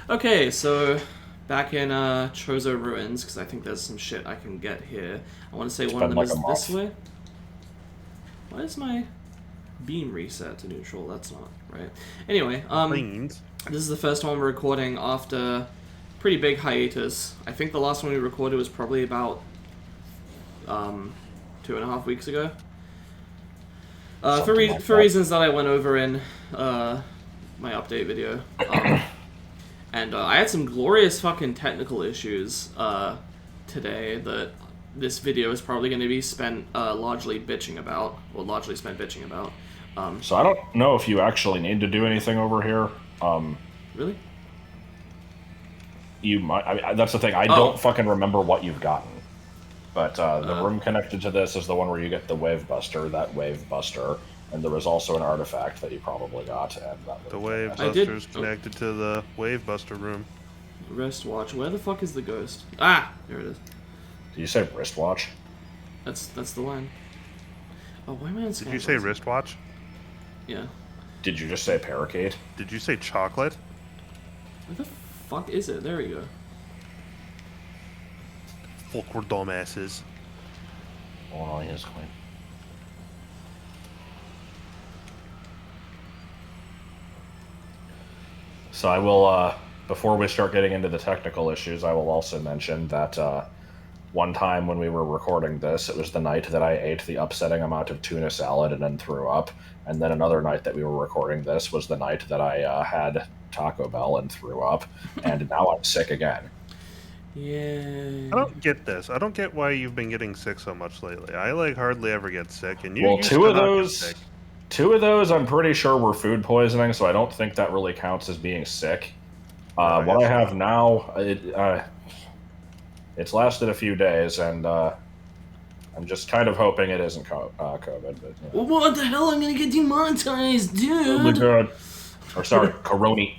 Okay, so back in Chozo Ruins, because I think there's some shit I can get here. I want to say It's one of been them like a is this month. way. Why is my beam reset to neutral? That's not right. Anyway, Planes. this is the first one we're recording after pretty big hiatus. I think the last one we recorded was probably about 2.5 weeks ago. For reasons that I went over in my update video. And I had some glorious fucking technical issues today that this video is probably going to be spent largely bitching about, or largely spent bitching about. So I don't know if you actually need to do anything over here. Really? You might. That's the thing. I don't fucking remember what you've gotten. But the room connected to this is the one where you get the Wave Buster, that Wave Buster, and there was also an artifact that you probably got. And that The Wave I Buster did- is connected to the Wave Buster room. Wristwatch. Where the fuck is the ghost? Ah, there it is. Did you say wristwatch? That's the line. Oh, why am I on Did you say Skype? wristwatch? Yeah. Did you just say parakeet? Did you say chocolate? Where the fuck is it? There we go. Folk were dumbasses. Oh, he is clean. So I will, before we start getting into the technical issues, I will also mention that one time when we were recording this, it was the night that I ate the upsetting amount of tuna salad and then threw up. And then another night that we were recording this was the night that I had Taco Bell and threw up. And now I'm sick again. Yeah. I don't get this. I don't get why you've been getting sick so much lately. I hardly ever get sick, and you Well, used two to of not get those, sick. I'm pretty sure were food poisoning, so I don't think that really counts as being sick. I What I guess have now, it's lasted a few days, and I'm just kind of hoping it isn't COVID. But, Well, what the hell? I'm gonna get demonetized, oh my dude. god! Or sorry, Coroni.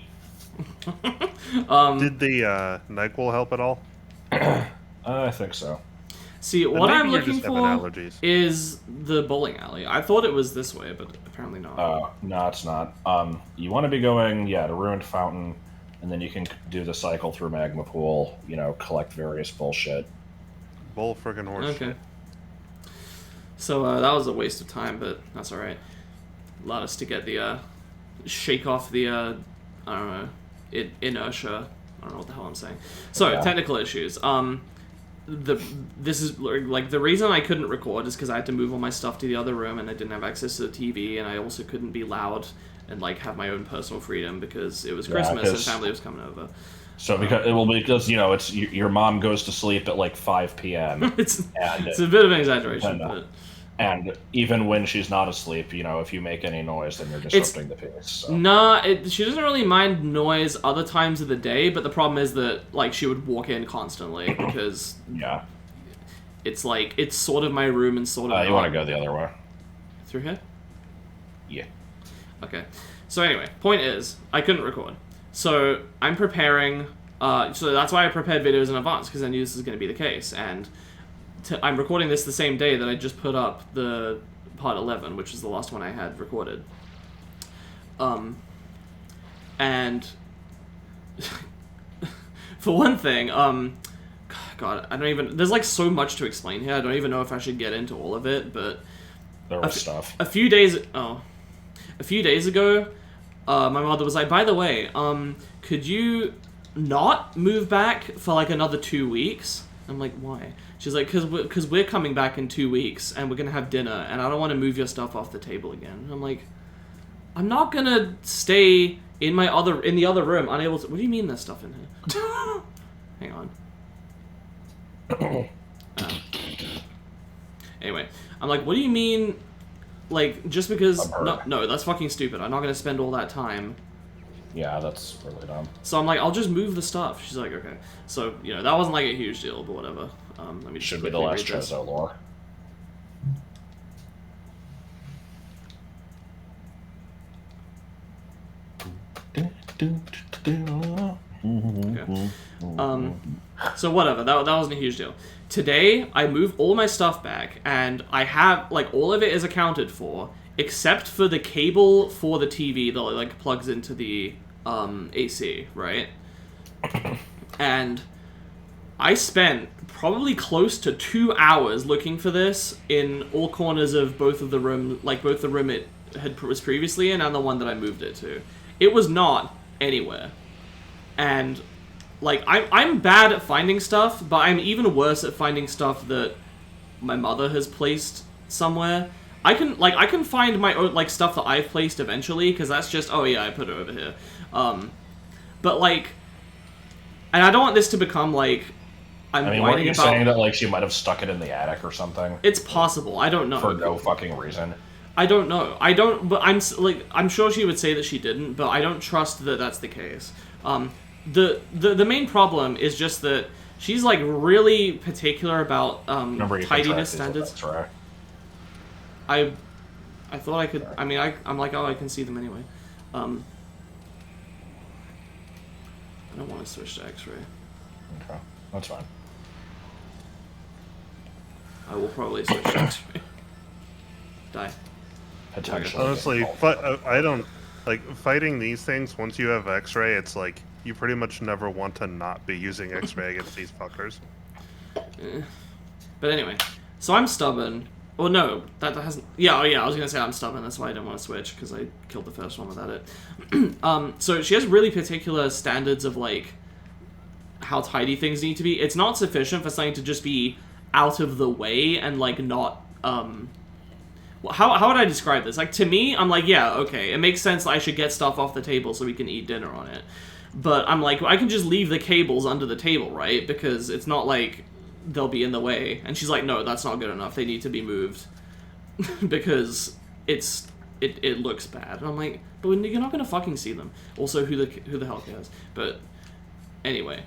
Did the NyQuil help at all? I think so. See, Then what maybe I'm you're looking just having for allergies. is the bowling alley. I thought it was this way, but apparently not. No, it's not. You want to be going, to Ruined Fountain, and then you can do the cycle through Magma Pool. Collect various bullshit. Bull friggin' horse Okay. shit. So that was a waste of time, but that's all right. Allowed us to get the shake off the I don't know, inertia. I don't know what the hell I'm saying. So Yeah. technical issues. This is like the reason I couldn't record is because I had to move all my stuff to the other room and I didn't have access to the TV, and I also couldn't be loud and like have my own personal freedom because it was Christmas and 'cause- family was coming over. So because it's your mom goes to sleep at like 5 p.m. it's and a bit of an exaggeration, and, but and even when she's not asleep, if you make any noise, then you're disrupting the peace. So. nah, she doesn't really mind noise other times of the day, but the problem is that like she would walk in constantly because Yeah. it's like it's sort of my room and sort of You want to go the other way? through here. Yeah. Okay. So anyway, point is, I couldn't record. So I'm preparing. So that's why I prepared videos in advance, because I knew this was going to be the case. And I'm recording this the same day that I just put up the part 11, which is the last one I had recorded. And for one thing, God, I don't even. There's like so much to explain here. I don't even know if I should get into all of it, but There was stuff. a few days ago, my mother was like, by the way, could you not move back for like another 2 weeks? I'm like, why? She's like, because we're coming back in 2 weeks and we're gonna have dinner, and I don't want to move your stuff off the table again. And I'm like, I'm not gonna stay in the other room unable to. What do you mean there's stuff in here? Hang on. Anyway, I'm like, what do you mean? Like, just because... No, that's fucking stupid. I'm not going to spend all that time. Yeah, that's really dumb. So I'm like, I'll just move the stuff. She's like, okay. So, that wasn't like a huge deal, but whatever. Let me just Should be the quickly last read this. Chozo lore. Okay. So whatever, that wasn't a huge deal. Today, I moved all my stuff back, and I have, like, all of it is accounted for, except for the cable for the TV that, like, plugs into the, AC, right? And I spent probably close to 2 hours looking for this in all corners of both of the room, like both the room it was previously in and the one that I moved it to. It was not anywhere. And like I'm bad at finding stuff, but I'm even worse at finding stuff that my mother has placed somewhere. I can find my own like stuff that I've placed eventually, because that's just, oh yeah, I put it over here. But like, and I don't want this to become like I'm I mean, whining weren't you about. saying that like she might have stuck it in the attic or something? It's possible. I don't know. For no fucking reason. I don't know. I don't. But I'm sure she would say that she didn't, but I don't trust that that's the case. The main problem is just that she's like really particular about tidiness standards. That's right. I thought I could. I mean, I'm like, oh, I can see them anyway. I don't want to switch to X-ray. Okay, that's fine. I will probably switch to X-ray. Die. Potentially. Honestly, I don't like fighting these things. Once you have X-ray, it's like you pretty much never want to not be using X-ray against these fuckers. But anyway, so I'm stubborn. Well, no, that hasn't. Yeah, oh yeah, I was gonna say I'm stubborn. That's why I didn't want to switch, because I killed the first one without it. So she has really particular standards of like how tidy things need to be. It's not sufficient for something to just be out of the way and like not. How would I describe this? Like, to me, I'm like, yeah, okay, it makes sense that I should get stuff off the table so we can eat dinner on it. But I'm like, I can just leave the cables under the table, right? Because it's not like they'll be in the way. And she's like, no, that's not good enough. They need to be moved. Because it looks bad. And I'm like, but you're not going to fucking see them. Also, who the hell cares? But anyway,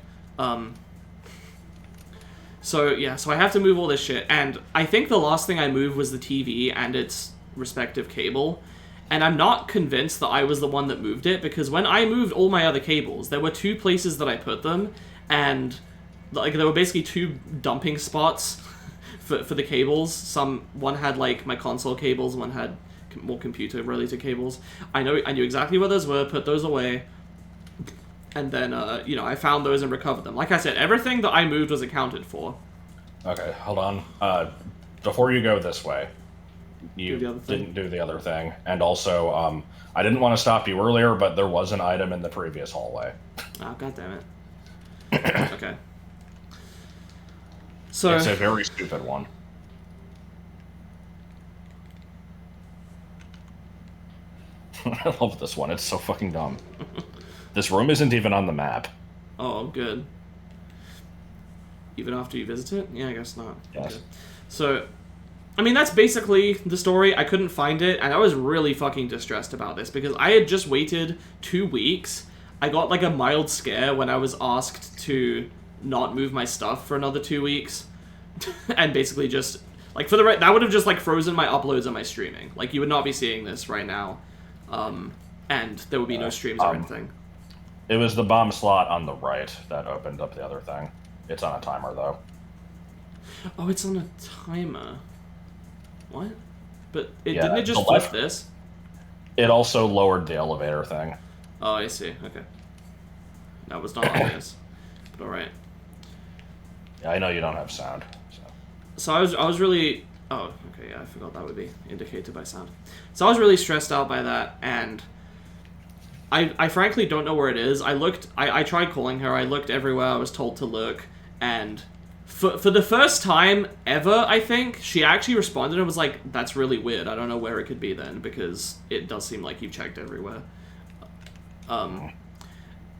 so yeah, so I have to move all this shit, and I think the last thing I moved was the TV and its respective cable, and I'm not convinced that I was the one that moved it, because when I moved all my other cables, there were 2 places that I put them, and like there were basically 2 dumping spots for the cables. One had like my console cables, one had more computer related cables. I knew exactly where those were, put those away. And then, I found those and recovered them. Like I said, everything that I moved was accounted for. Okay, hold on. Before you go this way, you didn't do the other thing. And also, I didn't want to stop you earlier, but there was an item in the previous hallway. Oh, god damn it. Okay. So it's a very stupid one. I love this one. It's so fucking dumb. This room isn't even on the map. Oh, good. Even after you visit it? Yeah, I guess not. Yes. Okay. So, I mean, that's basically the story. I couldn't find it, and I was really fucking distressed about this, because I had just waited 2 weeks. I got, like, a mild scare when I was asked to not move my stuff for another 2 weeks. And basically just, like, that would have just, like, frozen my uploads and my streaming. Like, you would not be seeing this right now. And there would be no streams or anything. It was the bomb slot on the right that opened up the other thing. It's on a timer, though. Oh, it's on a timer. What? But Yeah, didn't it just the flip left- this? It also lowered the elevator thing. Oh, I see. Okay. That was not obvious. But alright. Yeah, I know you don't have sound. So I was really... Oh, okay, yeah, I forgot that would be indicated by sound. So I was really stressed out by that, and I frankly don't know where it is. I tried calling her, I looked everywhere I was told to look, and for the first time ever, I think, she actually responded and was like, that's really weird, I don't know where it could be then, because it does seem like you've checked everywhere.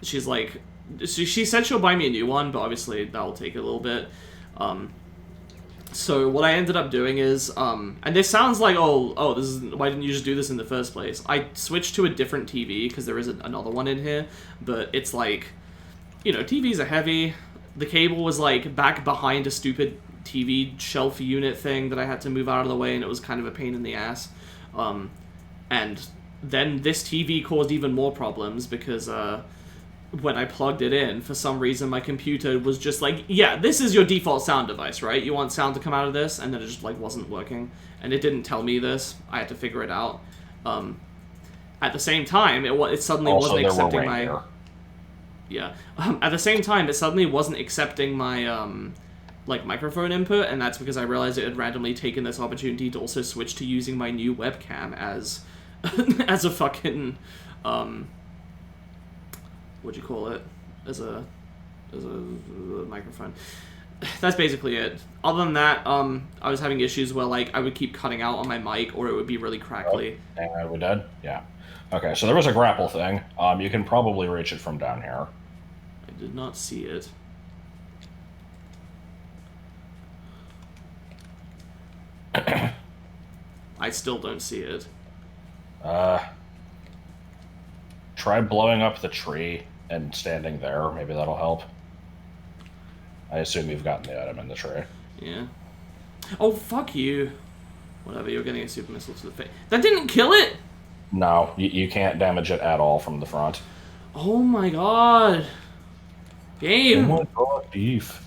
She's like, she said she'll buy me a new one, but obviously that'll take a little bit. So what I ended up doing is, and this sounds like, oh, this is, why didn't you just do this in the first place? I switched to a different TV, because there is another one in here, but it's like, TVs are heavy. The cable was like back behind a stupid TV shelf unit thing that I had to move out of the way, and it was kind of a pain in the ass. And then this TV caused even more problems, because, when I plugged it in, for some reason my computer was just like, yeah, this is your default sound device, right? You want sound to come out of this? And then it just, like, wasn't working. And it didn't tell me this. I had to figure it out. At the same time, it suddenly Also, wasn't there were accepting my... reindeer. Yeah. At the same time, it suddenly wasn't accepting my like microphone input, and that's because I realized it had randomly taken this opportunity to also switch to using my new webcam as as a fucking what'd you call it? As a microphone. That's basically it. Other than that, I was having issues where like I would keep cutting out on my mic, or it would be really crackly. Oh, and we dead? Yeah. Okay, so there was a grapple thing. You can probably reach it from down here. I did not see it. I still don't see it. Try blowing up the tree and standing there. Maybe that'll help. I assume you've gotten the item in the tree. Yeah. Oh, fuck you. Whatever, you're getting a super missile to the face. That didn't kill it? No, you can't damage it at all from the front. Oh my god. Game. Oh my god, beef.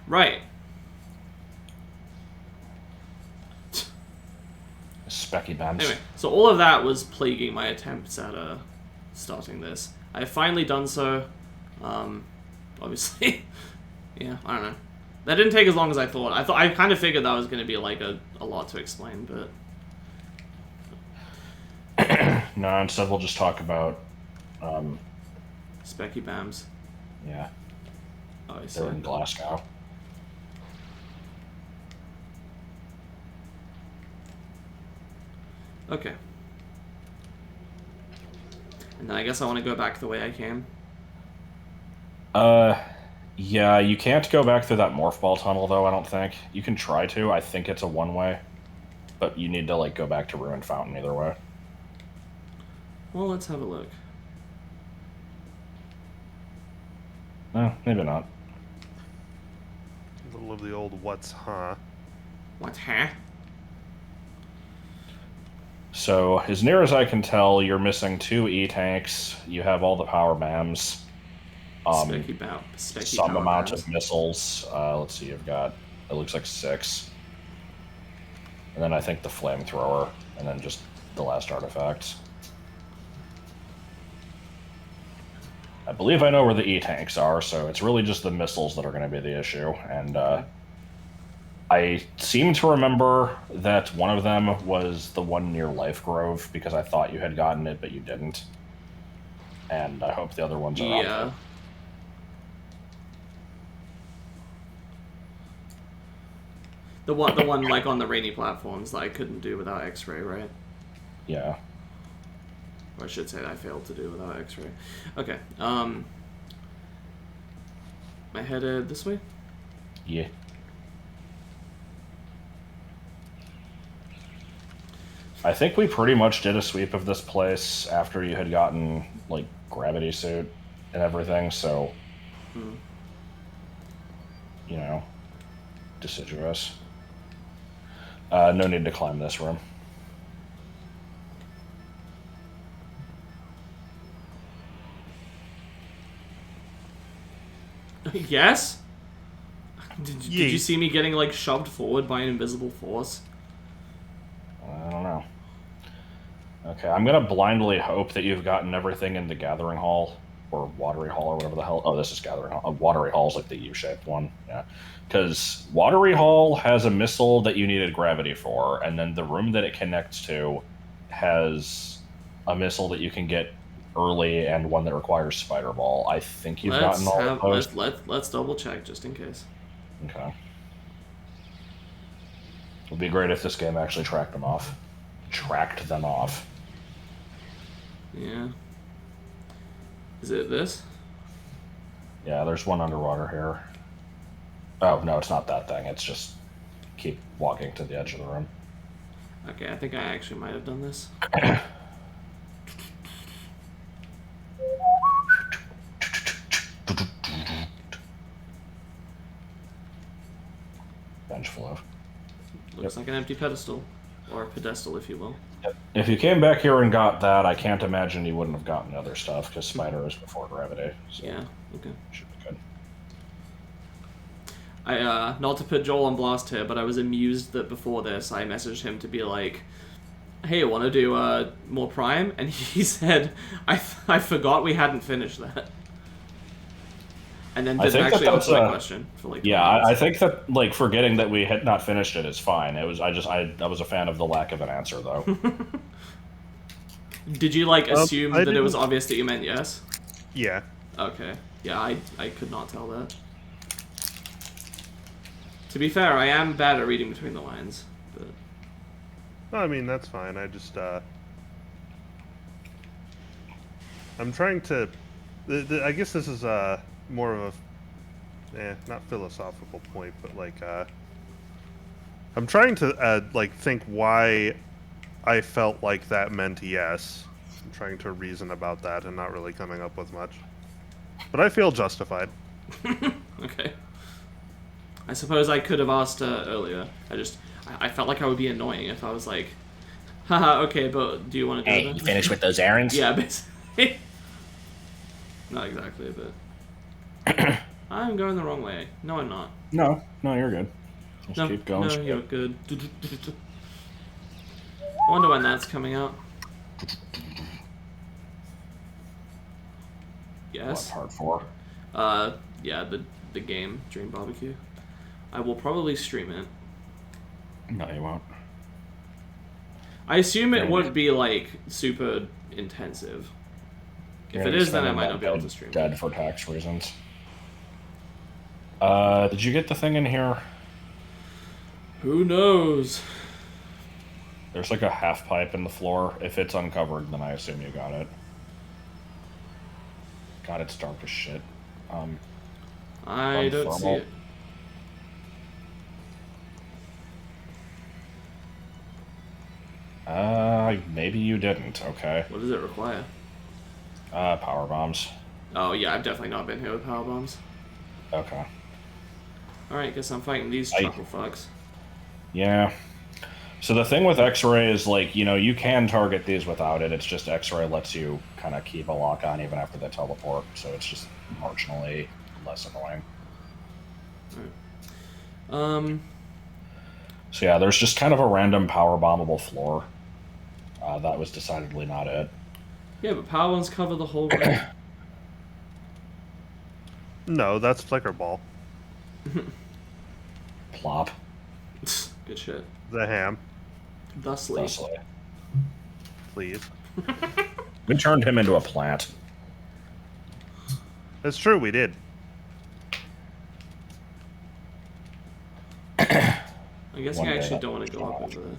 Right. Specky bands. Anyway, so all of that was plaguing my attempts at starting this. I have finally done so. Obviously. Yeah, I don't know. That didn't take as long as I thought. I kind of figured that was going to be like a lot to explain, but No, instead we'll just talk about Specky Bams. yeah. Oh, I see. They're in Glasgow. Okay. And then I guess I want to go back the way I came. Yeah, you can't go back through that morph ball tunnel, though, I don't think. You can try to. I think it's a one-way. But you need to, like, go back to Ruined Fountain either way. Well, let's have a look. No, maybe not. A little of the old what's huh. What, huh? So, as near as I can tell, you're missing 2 E-tanks. You have all the power BAMs. Specky Some power amount bams. of missiles. Let's see, you've got, it looks like 6. And then I think the flamethrower, and then just the last artifacts. I believe I know where the E-tanks are, so it's really just the missiles that are going to be the issue. And I seem to remember that one of them was the one near Life Grove, because I thought you had gotten it, but you didn't. And I hope the other ones are out Yeah. there. The one like on the rainy platforms that I couldn't do without X-ray, right? Yeah. Or I should say that I failed to do without X-ray. Okay. Am I headed this way? Yeah. I think we pretty much did a sweep of this place after you had gotten, like, gravity suit and everything, so... You know, deciduous. No need to climb this room. Yes? Did you Yeet. see me getting like shoved forward by an invisible force? I don't know. Okay, I'm gonna blindly hope that you've gotten everything in the Gathering Hall, or Watery Hall, or whatever the hell. Oh, this is Gathering Hall. Watery Hall's like the U-shaped one. Yeah. Because Watery Hall has a missile that you needed gravity for, and then the room that it connects to has a missile that you can get early and one that requires Spider Ball. I think you've gotten all of those. Let's double check just in case. Okay. It would be great if this game actually tracked them off. Tracked them off. Yeah. Is it this? Yeah, there's one underwater here. Oh, no, it's not that thing. It's just keep walking to the edge of the room. Okay, I think I actually might have done this. Bench flow. Looks like an empty pedestal. Or a pedestal, if you will. If you came back here and got that, I can't imagine you wouldn't have gotten other stuff, because Spider is before gravity. So Yeah, okay. should be good. not to put Joel on blast here, but I was amused that before this I messaged him to be like, hey, want to do more Prime? And he said, I forgot we hadn't finished that. And then didn't actually answer my question for like 20 minutes. I think that like forgetting that we had not finished it is fine. I was a fan of the lack of an answer though. Did you like assume that it was obvious that you meant yes? Yeah. Okay. Yeah, I could not tell that. To be fair, I am bad at reading between the lines, but... No, I mean, that's fine. I just, I'm trying to... I guess this is, more of a... not philosophical point, but, like, I'm trying to, like, think why I felt like that meant yes. I'm trying to reason about that and not really coming up with much. But I feel justified. Okay. I suppose I could have asked earlier. I felt like I would be annoying if I was like, haha, okay, but do you want to do that? You finished with those errands? Yeah, basically. Not exactly, but... I'm going the wrong way. No, I'm not. No, you're good. Just keep going. No, you're good. I wonder when that's coming out. Yes. What, part 4? Yeah, the game, Dream Barbecue. I will probably stream it. No, you won't. I assume it won't be, like, super intensive. If it is, then I might not be able to stream it. Dead for tax reasons. Did you get the thing in here? Who knows? There's like a half pipe in the floor. If it's uncovered, then I assume you got it. God, it's dark as shit. I don't see it. Maybe you didn't. Okay. What does it require? Power bombs. Oh yeah, I've definitely not been here with power bombs. Okay. Alright, guess I'm fighting these chuckle fucks. Yeah. So the thing with X-Ray is, like, you know, you can target these without it. It's just X-Ray lets you kind of keep a lock on even after they teleport. So it's just marginally less annoying. Right. So yeah, there's just kind of a random power bombable floor. That was decidedly not it. Yeah, but power bombs cover the whole room. No, that's Flicker Ball. Plop. Good shit. The ham. Thusly. Please. We turned him into a plant. It's true, we did. I'm guessing I actually don't want to go up over there.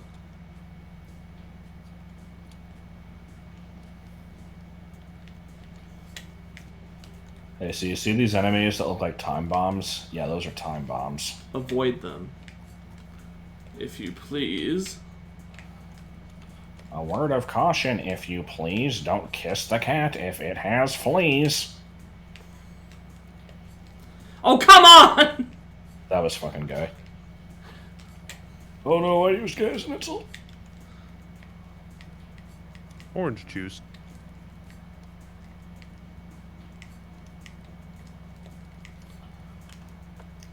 Hey, so you see these enemies that look like time bombs? Yeah, those are time bombs. Avoid them. If you please. A word of caution, if you please. Don't kiss the cat if it has fleas. Oh, come on! That was fucking gay. Oh no, I used gas and it's all... Orange juice.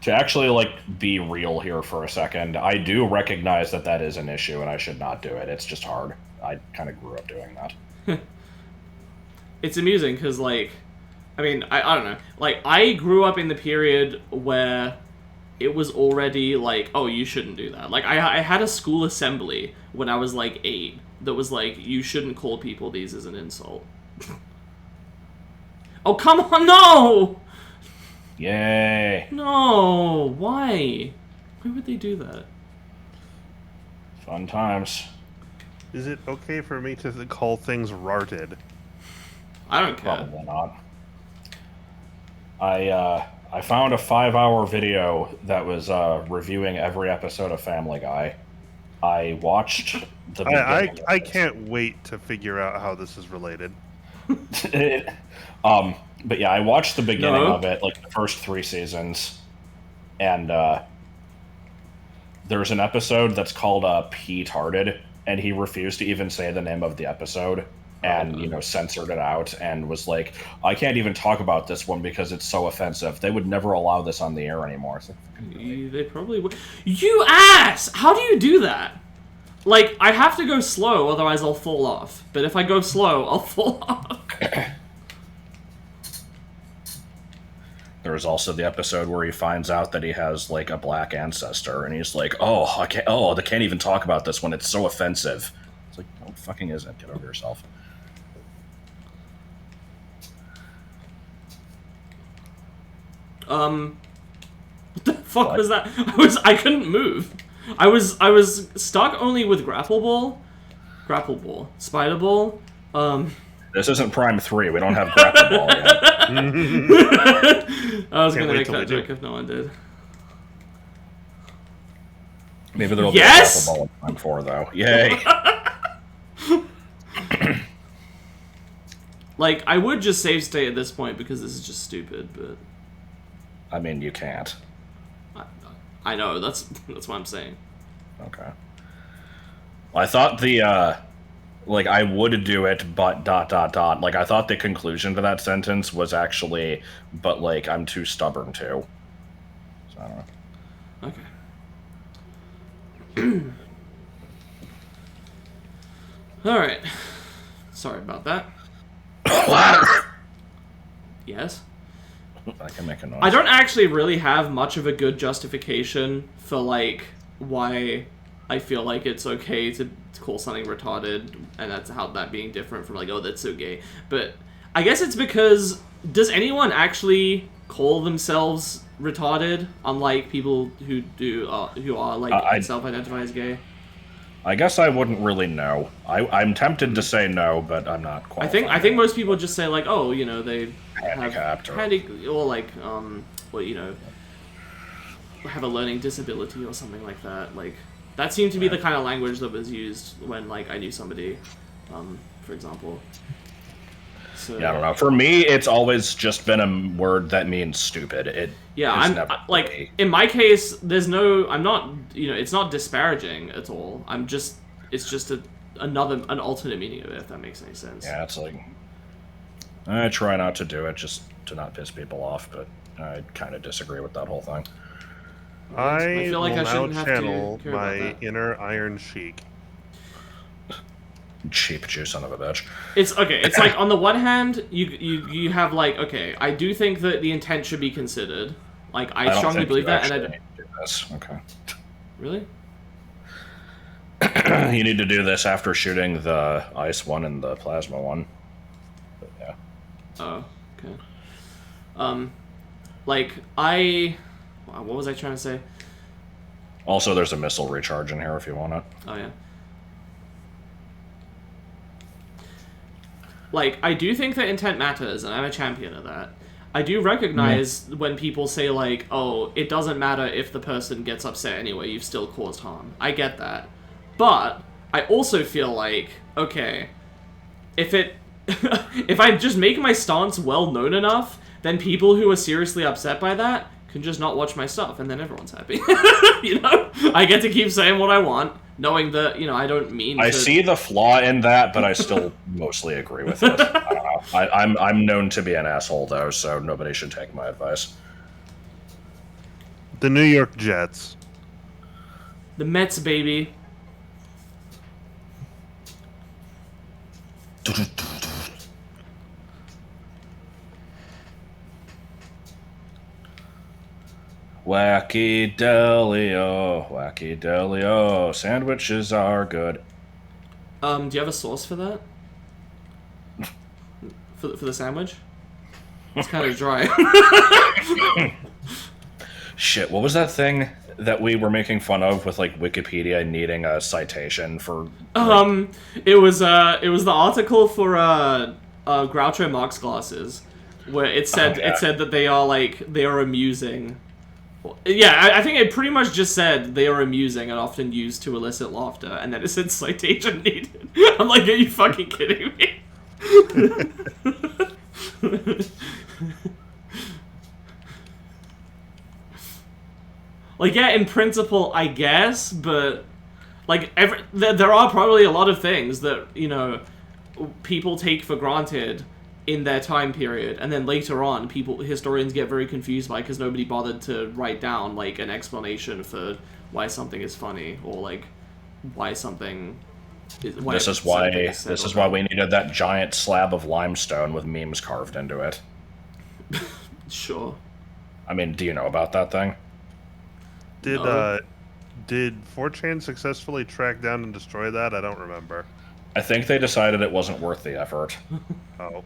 To actually, like, be real here for a second, I do recognize that that is an issue and I should not do it. It's just hard. I kind of grew up doing that. It's amusing because, like, I mean, I don't know. Like, I grew up in the period where it was already like, oh, you shouldn't do that. Like, I had a school assembly when I was, like, 8 that was like, you shouldn't call people these as an insult. Oh, come on, no! Yay. No, why? Why would they do that? Fun times. Is it okay for me to call things rarted? I don't care. Probably not. I found a 5-hour video that was reviewing every episode of Family Guy. I watched the beginning I can't wait to figure out how this is related. But yeah, I watched the beginning of it, like the first 3 seasons, and there's an episode that's called P-Tarded, and he refused to even say the name of the episode. and censored it out and was like, I can't even talk about this one because it's so offensive. They would never allow this on the air anymore. It's like, They probably would. You ass! How do you do that? Like, I have to go slow, otherwise I'll fall off. But if I go slow, I'll fall off. There was also the episode where he finds out that he has, like, a black ancestor, and he's like, they can't even talk about this when it's so offensive. It's like, no, it fucking isn't. Get over yourself. What the fuck was that? I couldn't move. I was stuck only with grapple ball, spider ball. This isn't Prime 3. We don't have grapple ball yet. I was gonna make that joke if no one did. Maybe there'll be a grapple ball in Prime 4 though. Yay! Like, I would just save state at this point because this is just stupid, but I mean, you can't. I know, that's what I'm saying. Okay. Well, I thought the, I would do it, but ... Like, I thought the conclusion to that sentence was actually, but, like, I'm too stubborn to. So, I don't know. Okay. Alright. Sorry about that. Yes? I can make a noise. I don't actually really have much of a good justification for, like, why I feel like it's okay to call something retarded, and that's how that being different from, like, oh, that's so gay. But I guess it's because, does anyone actually call themselves retarded, unlike people who are, like, self-identify as gay? I guess I wouldn't really know. I'm tempted to say no, but I'm not qualified. I think most people just say, like, oh, they handicapped have have a learning disability or something like that. Like, that seemed to be the kind of language that was used when, like, I knew somebody, for example. So, yeah, I don't know. For me, it's always just been a word that means stupid. In my case, I'm not, it's not disparaging at all. It's just an alternate meaning of it, if that makes any sense. Yeah, it's like, I try not to do it just to not piss people off, but I kind of disagree with that whole thing. I feel like I will shouldn't now have to channel care about my that. inner Iron Sheik. Cheap, you son of a bitch. It's okay. It's like, on the one hand, you have, like, okay, I do think that the intent should be considered. Like, I strongly believe that, and I need to do this. Okay. Really? You need to do this after shooting the ice one and the plasma one. But, yeah. Oh, okay. What was I trying to say? Also, there's a missile recharge in here if you want it. Oh, yeah. Like, I do think that intent matters, and I'm a champion of that. I do recognize when people say, like, oh, it doesn't matter if the person gets upset anyway, you've still caused harm. I get that. But I also feel like, okay, if I just make my stance well known enough, then people who are seriously upset by that can just not watch my stuff, and then everyone's happy. I get to keep saying what I want, knowing that, I don't mean to... I see the flaw in that, but I still mostly agree with it. I don't know. I'm known to be an asshole, though, so nobody should take my advice. The New York Jets. The Mets, baby. Wacky Delio, sandwiches are good. Do you have a sauce for that? for the sandwich? It's kind of dry. Shit, what was that thing that we were making fun of with, like, Wikipedia needing a citation for? It was the article for Groucho Marx glasses, where it said that they are amusing. Yeah, I think it pretty much just said they are amusing and often used to elicit laughter, and then it said citation needed. I'm like, are you fucking kidding me? Like, yeah, in principle, I guess, but, like, there are probably a lot of things that, people take for granted in their time period, and then later on, historians get very confused by because nobody bothered to write down like an explanation for why something is funny or like why something. This is why we needed that giant slab of limestone with memes carved into it. Sure. I mean, do you know about that thing? Did 4chan successfully track down and destroy that? I don't remember. I think they decided it wasn't worth the effort. Oh.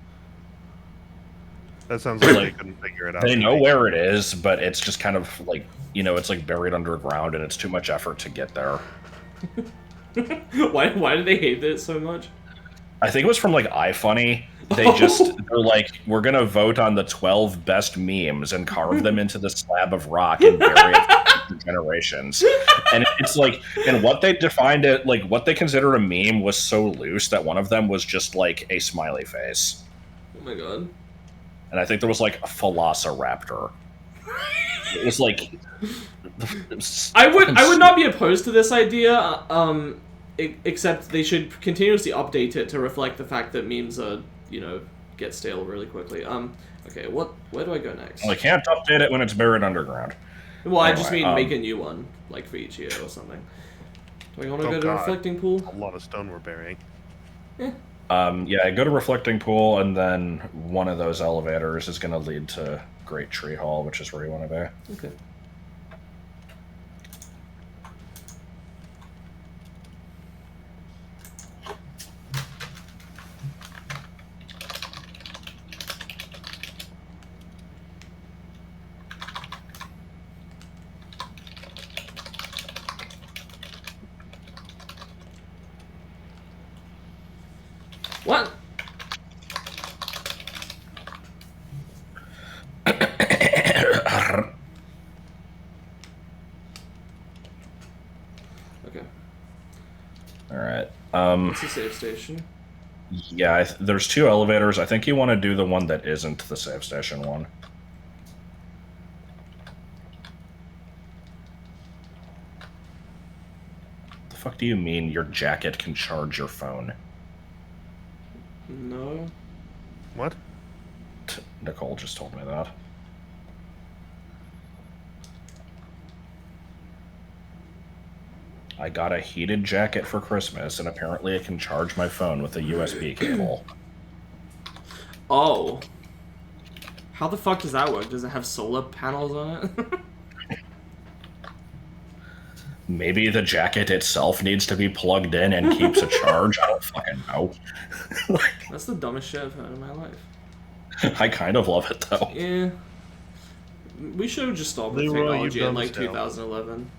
That sounds like they couldn't figure it out. They know where it is, but it's just kind of like, it's like buried underground and it's too much effort to get there. Why do they hate it so much? I think it was from like iFunny. They're like, we're gonna vote on the 12 best memes and carve them into the slab of rock and bury it for generations. And it's like, and what they defined it, like what they consider a meme was so loose that one of them was just like a smiley face. Oh my god. And I think there was like a Velociraptor. It was like, I would not be opposed to this idea, except they should continuously update it to reflect the fact that memes are, get stale really quickly. Okay, where do I go next? Well, they can't update it when it's buried underground. Well, I just mean make a new one, like for each year or something. Do I want to go to Reflecting Pool? A lot of stone we're burying. Yeah, go to Reflecting Pool, and then one of those elevators is going to lead to Great Tree Hall, which is where you want to be. Okay. What? Okay. Alright. It's a save station. Yeah, there's two elevators. I think you want to do the one that isn't the save station one. The fuck do you mean your jacket can charge your phone? No. What? Nicole just told me that. I got a heated jacket for Christmas, and apparently it can charge my phone with a USB cable. Oh. How the fuck does that work? Does it have solar panels on it? Maybe the jacket itself needs to be plugged in and keeps a charge. I don't fucking know. That's the dumbest shit I've heard in my life. I kind of love it, though. Yeah. We should have just stopped with technology in, like, 2011.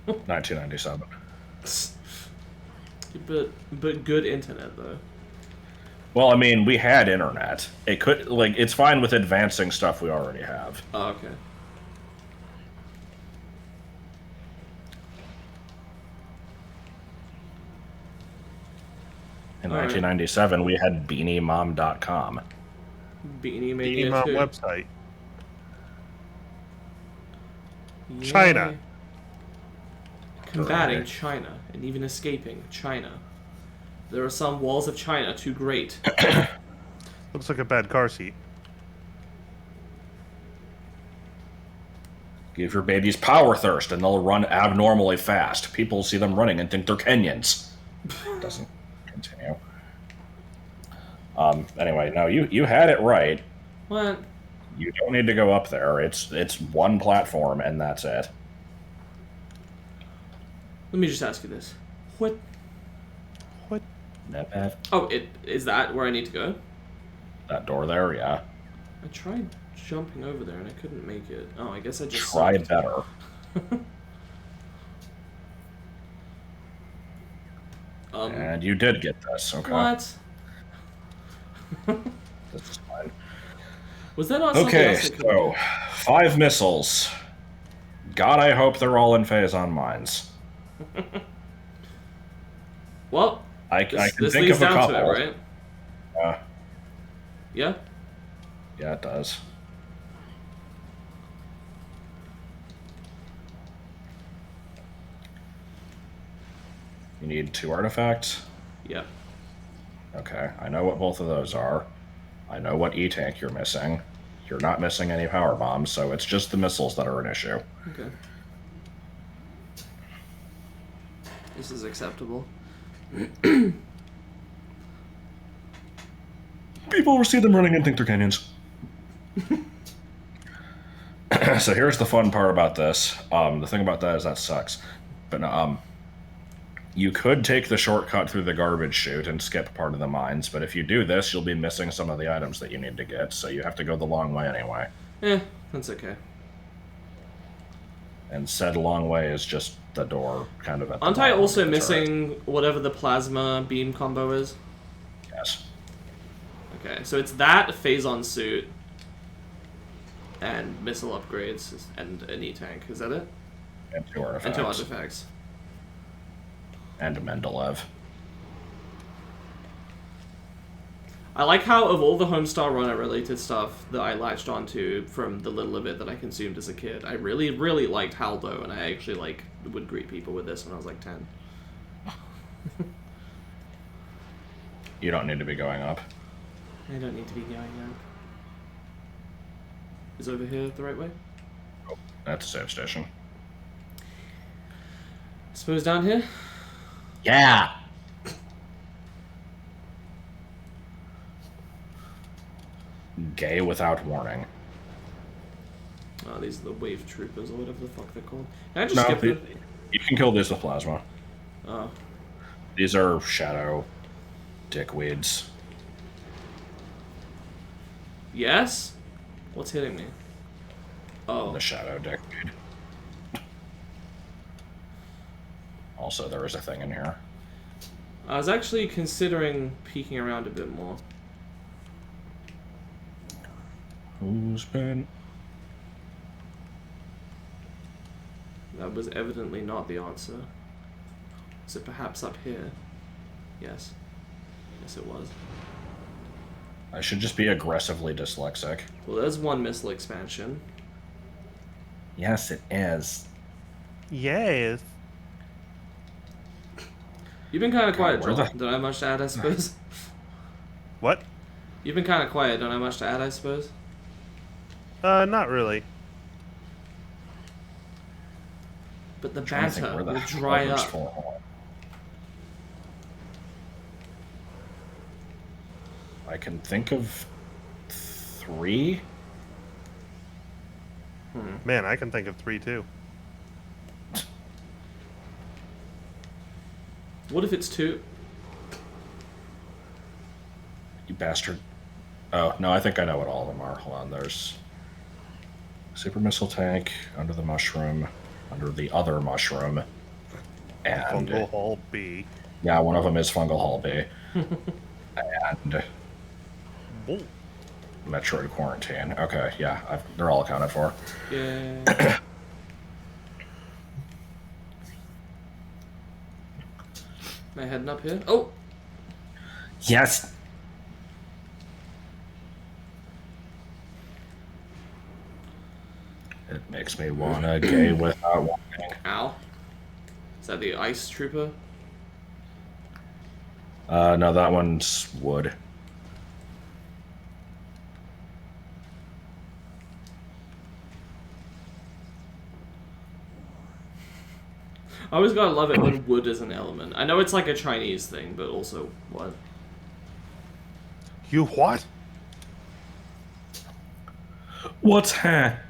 1997. But good internet, though. Well, I mean, we had internet. It could, like, it's fine with advancing stuff we already have. Oh, okay. In 1997, we had BeanieMom.com. Beanie Mania Mom 2. website. Yay. China. Combating China, and even escaping China. There are some walls of China too great. Looks like a bad car seat. Give your babies power thirst, and they'll run abnormally fast. People see them running and think they're Kenyans. Doesn't continue. Anyway, no, you had it right. What? You don't need to go up there. It's one platform, and that's it. Let me just ask you this. What? That path? Oh, is that where I need to go? That door there, yeah. I tried jumping over there and I couldn't make it. Oh, I guess I just Try sucked. better. And you did get this, okay. What? This is fine. Was that not something Okay, else I could so 5 missiles. God, I hope they're all in phazon mines. Well, I can this think leads of a down couple. to it, right? Yeah? Yeah, it does. You need 2 artifacts. Yeah. Okay, I know what both of those are. I know what E-tank you're missing. You're not missing any power bombs, so it's just the missiles that are an issue. Okay. This is acceptable. People will see them running and think they're canyons. So here's the fun part about this. The thing about that is that sucks. But you could take the shortcut through the garbage chute and skip part of the mines, but if you do this, you'll be missing some of the items that you need to get, so you have to go the long way anyway. That's okay. And said long way is just the door, kind of at the Aren't I bottom also of the missing turret. whatever the plasma beam combo is? Yes. Okay, so it's that, Phazon suit, and missile upgrades, and an E-tank. Is that it? And 2 artifacts. And 2 artifacts. And a Mendeleev. I like how, of all the Homestar Runner related stuff that I latched onto from the little of it that I consumed as a kid, I really, really liked Haldo, and I actually would greet people with this when I was like 10. You don't need to be going up. I don't need to be going up. Is over here the right way? Oh, that's a save station. Suppose down here? Yeah! Gay without warning. Oh, these are the wave troopers, or whatever the fuck they're called. Can I just No, skip them? you can kill these with plasma. Oh. These are shadow dickweeds. Yes? What's hitting me? Oh. The shadow dickweed. Also, there is a thing in here. I was actually considering peeking around a bit more. Who's been... That was evidently not the answer. Is it perhaps up here? Yes. Yes, it was. I should just be aggressively dyslexic. Well, there's one missile expansion. Yes, it is. Yes. You've been kind of quiet, where Joel. the- Don't I have much to add, I suppose? What? You've been kind of quiet. Don't I have much to add, I suppose? Not really. But the Trying to think banter where the will hell dry there's up. 4. I can think of 3. Man, I can think of 3 too. What if it's 2? You bastard. Oh, no, I think I know what all of them are. Hold on, there's... Super missile tank, under the mushroom, under the other mushroom, and... Fungal Hall B. Yeah, one of them is Fungal Hall B. And... Bull. Metroid Quarantine. Okay, yeah, they're all accounted for. Yeah. Am I heading up here? Oh! Yes! It makes me wanna gay without wanting. Ow. Is that the ice trooper? No, that one's wood. I always gotta love it when wood is an element. I know it's like a Chinese thing, but also, what? You what? What's hair?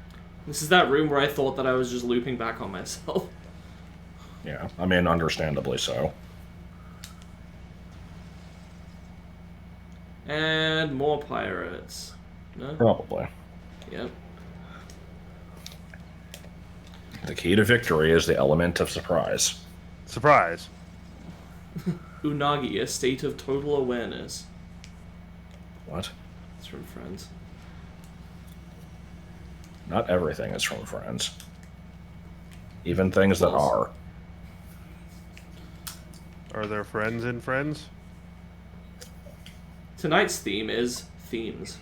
This is that room where I thought that I was just looping back on myself. Yeah, I mean, understandably so. And more pirates. No? Probably. Yep. The key to victory is the element of surprise. Surprise. Unagi, a state of total awareness. What? It's from Friends. Not everything is from Friends. Even things that False. are. Are there friends in Friends? Tonight's theme is themes.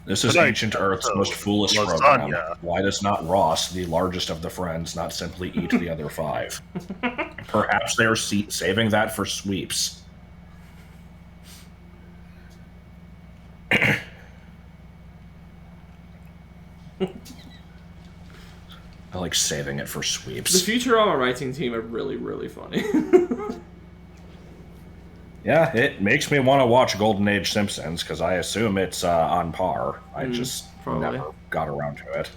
This is Tonight, ancient Earth's so, most foolish lasagna. program. Why does not Ross, the largest of the friends, not simply eat the other 5? Perhaps they are saving that for sweeps. I like saving it for sweeps. The Futurama writing team are really, really funny. Yeah, it makes me want to watch Golden Age Simpsons, because I assume it's on par. I just probably. never got around to it.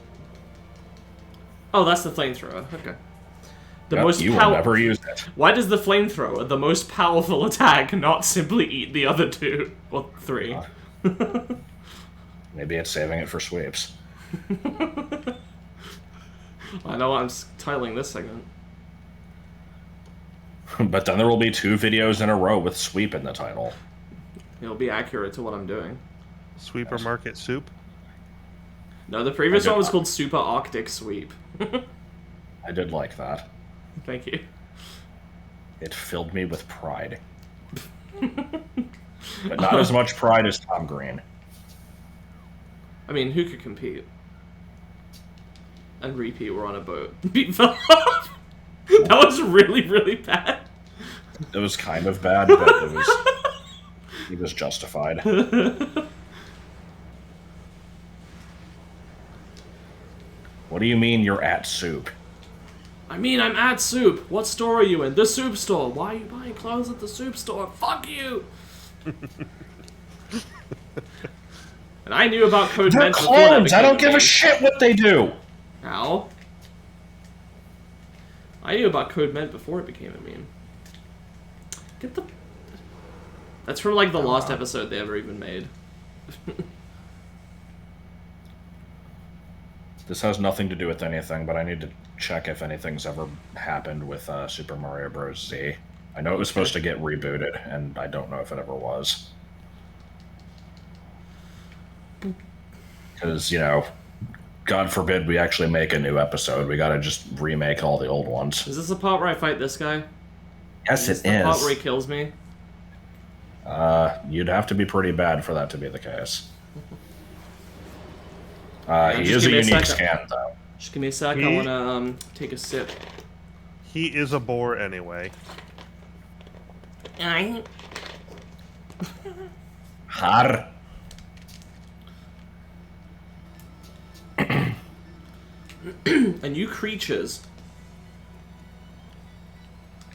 Oh, that's the flamethrower. Okay. You will never use it. Why does the flamethrower, the most powerful attack, not simply eat the other 2 or 3? Maybe it's saving it for sweeps. I know I'm titling this segment. But then there will be 2 videos in a row with sweep in the title. It'll be accurate to what I'm doing. Sweeper market soup? No, the previous one was called Super Arctic Sweep. I did like that. Thank you. It filled me with pride. But not as much pride as Tom Green. I mean, who could compete? And Repeat were on a boat. Beat fell off! That was really, really bad. It was kind of bad, but it was justified. What do you mean you're at soup? I mean, I'm at soup. What store are you in? The soup store. Why are you buying clothes at the soup store? Fuck you! And I knew about Code They're Ment before that clones! I don't became a give a meme. shit what they do! Ow. I knew about Code Ment before it became a meme. Get the... That's from, like, the last episode they ever even made. This has nothing to do with anything, but I need to check if anything's ever happened with Super Mario Bros. Z. I know it was supposed to get rebooted, and I don't know if it ever was. Because, you know, God forbid we actually make a new episode. We gotta just remake all the old ones. Is this the part where I fight this guy? Yes, Is this the part where he kills me? You'd have to be pretty bad for that to be the case. He just is a give me a unique second. scan, though. Just give me a sec, I wanna, take a sip. He is a boar anyway. Har. And you creatures.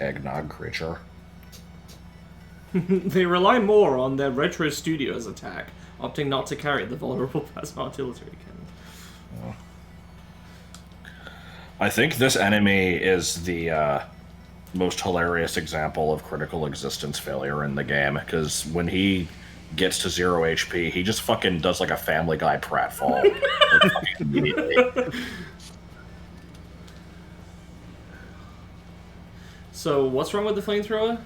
Eggnog creature. They rely more on their Retro Studios attack, opting not to carry the vulnerable plasma artillery cannon. I think this enemy is the most hilarious example of critical existence failure in the game, because when he gets to 0 HP, he just fucking does like a Family Guy pratfall like, fucking immediately. So, what's wrong with the flamethrower?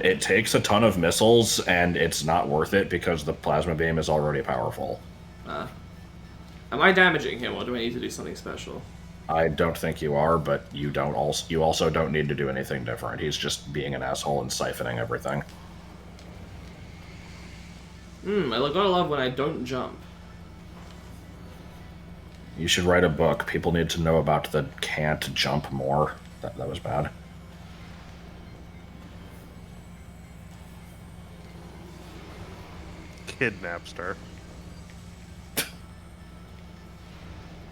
It takes a ton of missiles, and it's not worth it because the plasma beam is already powerful. Am I damaging him, or do I need to do something special? I don't think you are, but you also don't need to do anything different. He's just being an asshole and siphoning everything. I gotta love when I don't jump. You should write a book. People need to know about the can't jump more. That was bad. Kidnapster.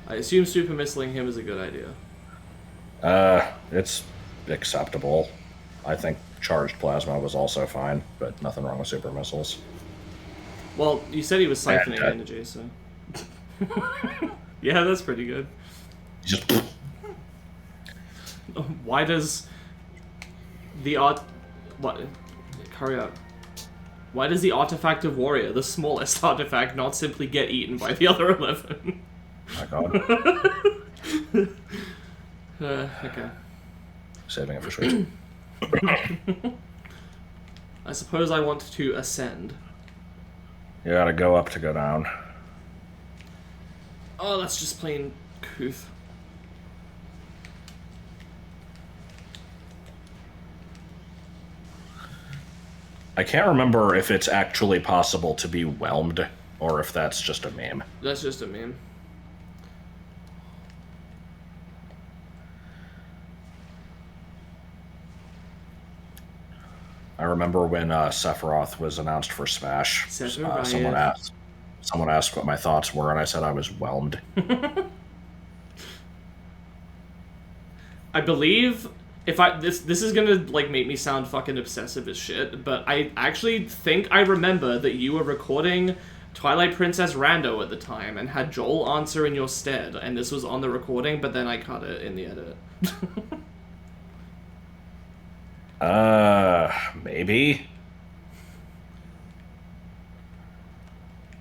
I assume super missiling him is a good idea. It's acceptable. I think charged plasma was also fine, but nothing wrong with super missiles. Well, you said he was siphoning Yeah. energy, so... Yeah, that's pretty good. Just Why does the art... What? Hurry up. Why does the Artifact of Warrior, the smallest artifact, not simply get eaten by the other 11? my god. Okay. Saving it for sweet. I suppose I want to ascend. You gotta go up to go down. Oh, that's just plain couth. I can't remember if it's actually possible to be whelmed or if that's just a meme. That's just a meme. I remember when Sephiroth was announced for Smash. Sephiroth. Someone asked what my thoughts were, and I said I was whelmed. I believe this is gonna like make me sound fucking obsessive as shit, but I actually think I remember that you were recording Twilight Princess Rando at the time and had Joel answer in your stead, and this was on the recording, but then I cut it in the edit. Maybe.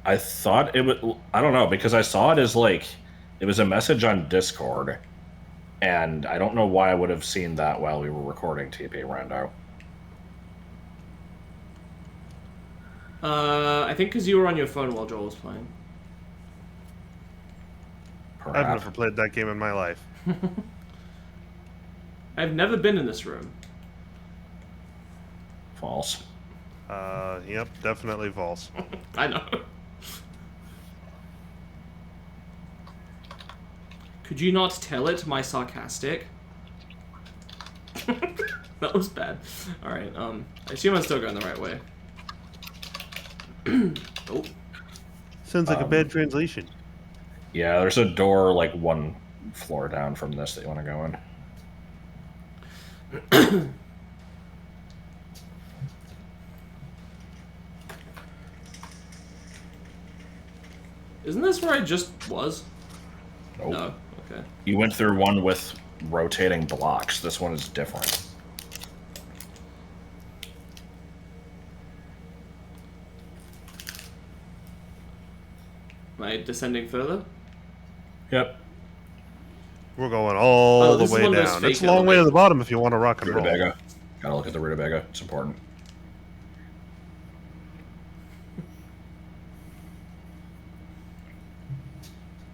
I thought it would. I don't know, because I saw it as like it was a message on Discord, and I don't know why I would have seen that while we were recording TP Rando. I think because you were on your phone while Joel was playing. Perhaps. I've never played that game in my life. I've never been in this room. False. Yep, definitely false. I know. Could you not tell it my sarcastic? That was bad. Alright, I assume I'm still going the right way. Oh. Sounds like a bad translation. Yeah, there's a door like one floor down from this that you want to go in. Isn't this where I just was? Nope. No. Okay. You went through one with rotating blocks. This one is different. Am I descending further? Yep. We're going all the way down. It's a long way to the bottom if you want to rock and roll. Rutabaga. Gotta look at the rutabaga. It's important.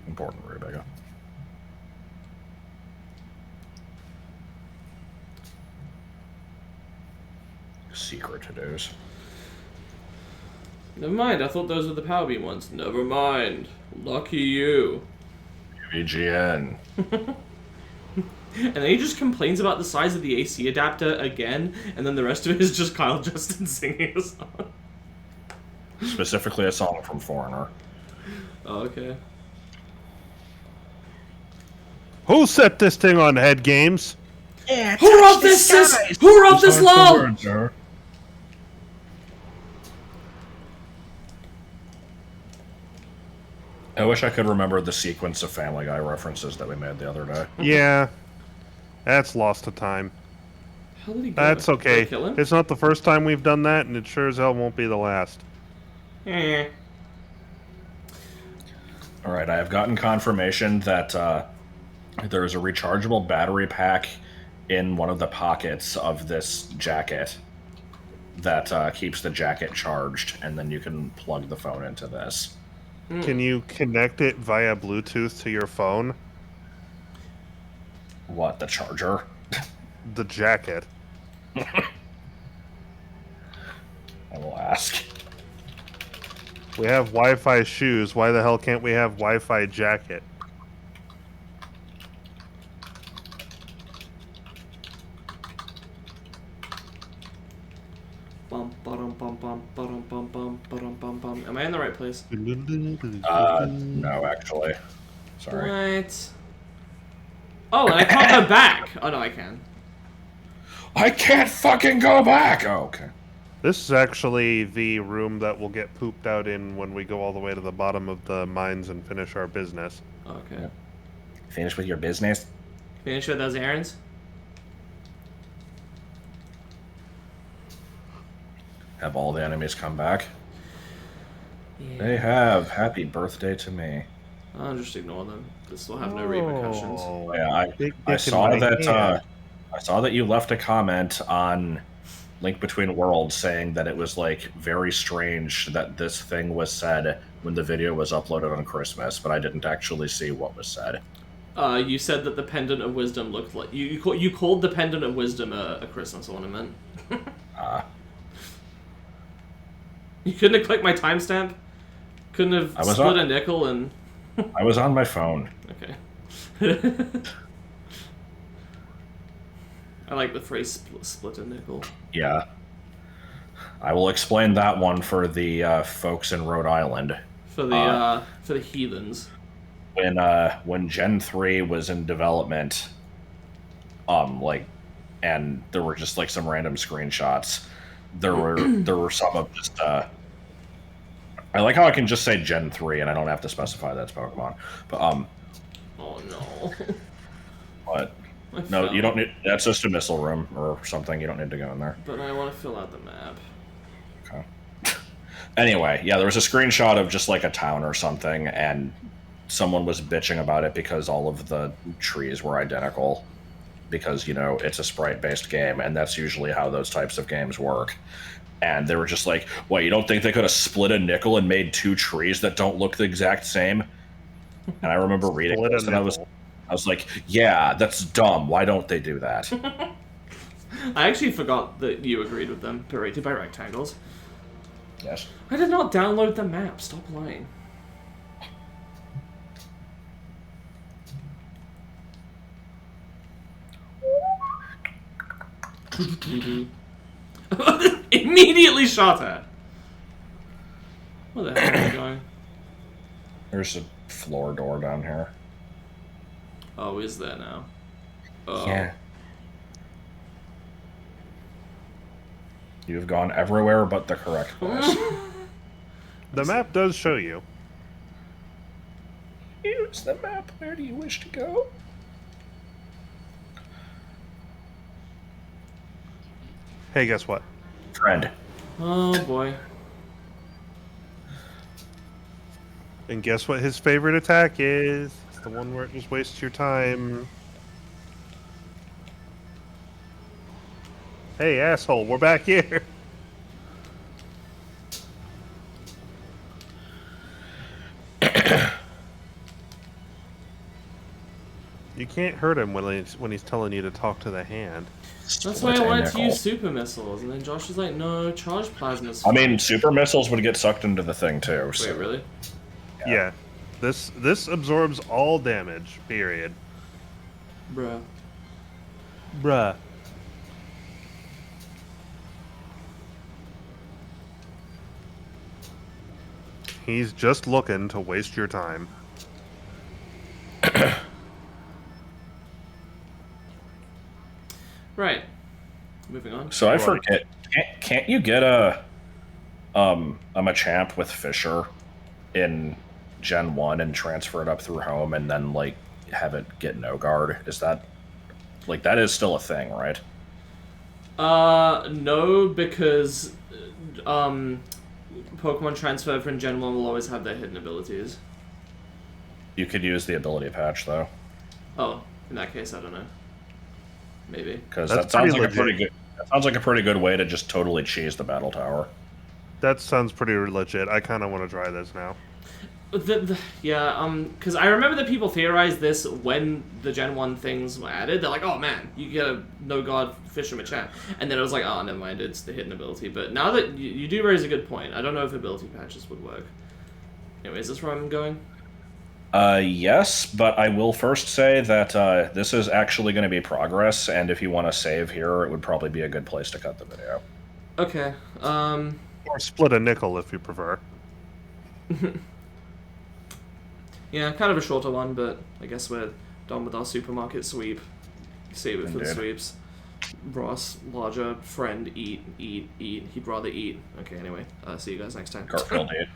Important rutabaga. Secret to-dos. Never mind, I thought those were the power beam ones. Never mind. Lucky you. VGN. And then he just complains about the size of the AC adapter again, and then the rest of it is just Kyle Justin singing a song. Specifically a song from Foreigner. Oh, okay. Who set this thing on Head Games? Yeah, Who wrote this? Who wrote this law? I wish I could remember the sequence of Family Guy references that we made the other day. Yeah, that's lost to time. How did he go? That's okay. Did I kill him? It's not the first time we've done that, and it sure as hell won't be the last. Eh. Alright, I have gotten confirmation that there is a rechargeable battery pack in one of the pockets of this jacket that keeps the jacket charged, and then you can plug the phone into this. Can you connect it via Bluetooth to your phone? What, the charger? The jacket. I will ask. We have Wi-Fi shoes. Why the hell can't we have Wi-Fi jacket? Bum, ba-dum, bum, bum, ba-dum, bum, bum, ba-dum, bum, bum. Am I in the right place? No, actually. Sorry. What? Oh, and I can't go back. Oh, no, I can. I can't fucking go back! Oh, okay. This is actually the room that we'll get pooped out in when we go all the way to the bottom of the mines and finish our business. Okay. Yeah. Finish with your business? Finish with those errands? Have all the enemies come back? Yeah. They have. Happy birthday to me. I'll just ignore them. This will have no repercussions. Oh, Yeah, I saw that. I saw that you left a comment on Link Between Worlds saying that it was like very strange that this thing was said when the video was uploaded on Christmas, but I didn't actually see what was said. You said that the Pendant of Wisdom looked like you called the Pendant of Wisdom a Christmas ornament. You couldn't have clicked my timestamp? Couldn't have I was split on- a nickel and... I was on my phone. Okay. I like the phrase split a nickel. Yeah. I will explain that one for the folks in Rhode Island. For the heathens. When Gen 3 was in development, and there were just like some random screenshots. There were some of just I like how I can just say Gen 3 and I don't have to specify that's Pokemon. But Oh no. but no, you don't need, that's just a missile room or something. You don't need to go in there. But I want to fill out the map. Okay. Anyway, yeah, there was a screenshot of just like a town or something, and someone was bitching about it because all of the trees were identical. Because, you know, it's a sprite-based game, and that's usually how those types of games work. And they were just like, what, you don't think they could have split a nickel and made two trees that don't look the exact same? And I remember reading this, and I was like, yeah, that's dumb. Why don't they do that? I actually forgot that you agreed with them, berated by rectangles. Yes. I did not download the map. Stop lying. Immediately shot at. Where the hell are you going? There's a floor door down here. Oh, is there now? Oh. Yeah. You've gone everywhere but the correct place. The map does show you. Use the map. Where do you wish to go? Hey, guess what? Friend. Oh boy. And guess what his favorite attack is? It's the one where it just wastes your time. Hey, asshole, we're back here. You can't hurt him when he's telling you to talk to the hand. That's why I wanted to use super missiles, and then Josh was like, "No, charge plasma's I fine." mean, super missiles would get sucked into the thing too. So. Wait, really? Yeah. This absorbs all damage, period. Bruh. Bruh. He's just looking to waste your time. Right. Moving on. So I forget. Can't you get a Machamp with Fisher in Gen 1 and transfer it up through home and then like have it get no guard? Is that like that is still a thing, right? No, because Pokemon transfer from Gen 1 will always have their hidden abilities. You could use the ability patch though. Oh, in that case, I don't know. Maybe. Because That's that sounds like pretty a pretty good. That sounds like a pretty good way to just totally cheese the battle tower. That sounds pretty legit. I kind of want to try this now. Yeah, because I remember that people theorized this when the Gen 1 things were added. They're like, oh man, you get a no-god Fisher Machamp. And then it was like, oh, never mind, it's the hidden ability. But now that you do raise a good point, I don't know if ability patches would work. Anyway, is this where I'm going? Yes, but I will first say that this is actually going to be progress, and if you want to save here, it would probably be a good place to cut the video. Okay, Or split a nickel if you prefer. yeah, kind of a shorter one, but I guess we're done with our supermarket sweep. Save it for the Indeed. sweeps. Ross, larger, friend, eat. He'd rather eat. Okay, anyway, see you guys next time. Garfield, dude.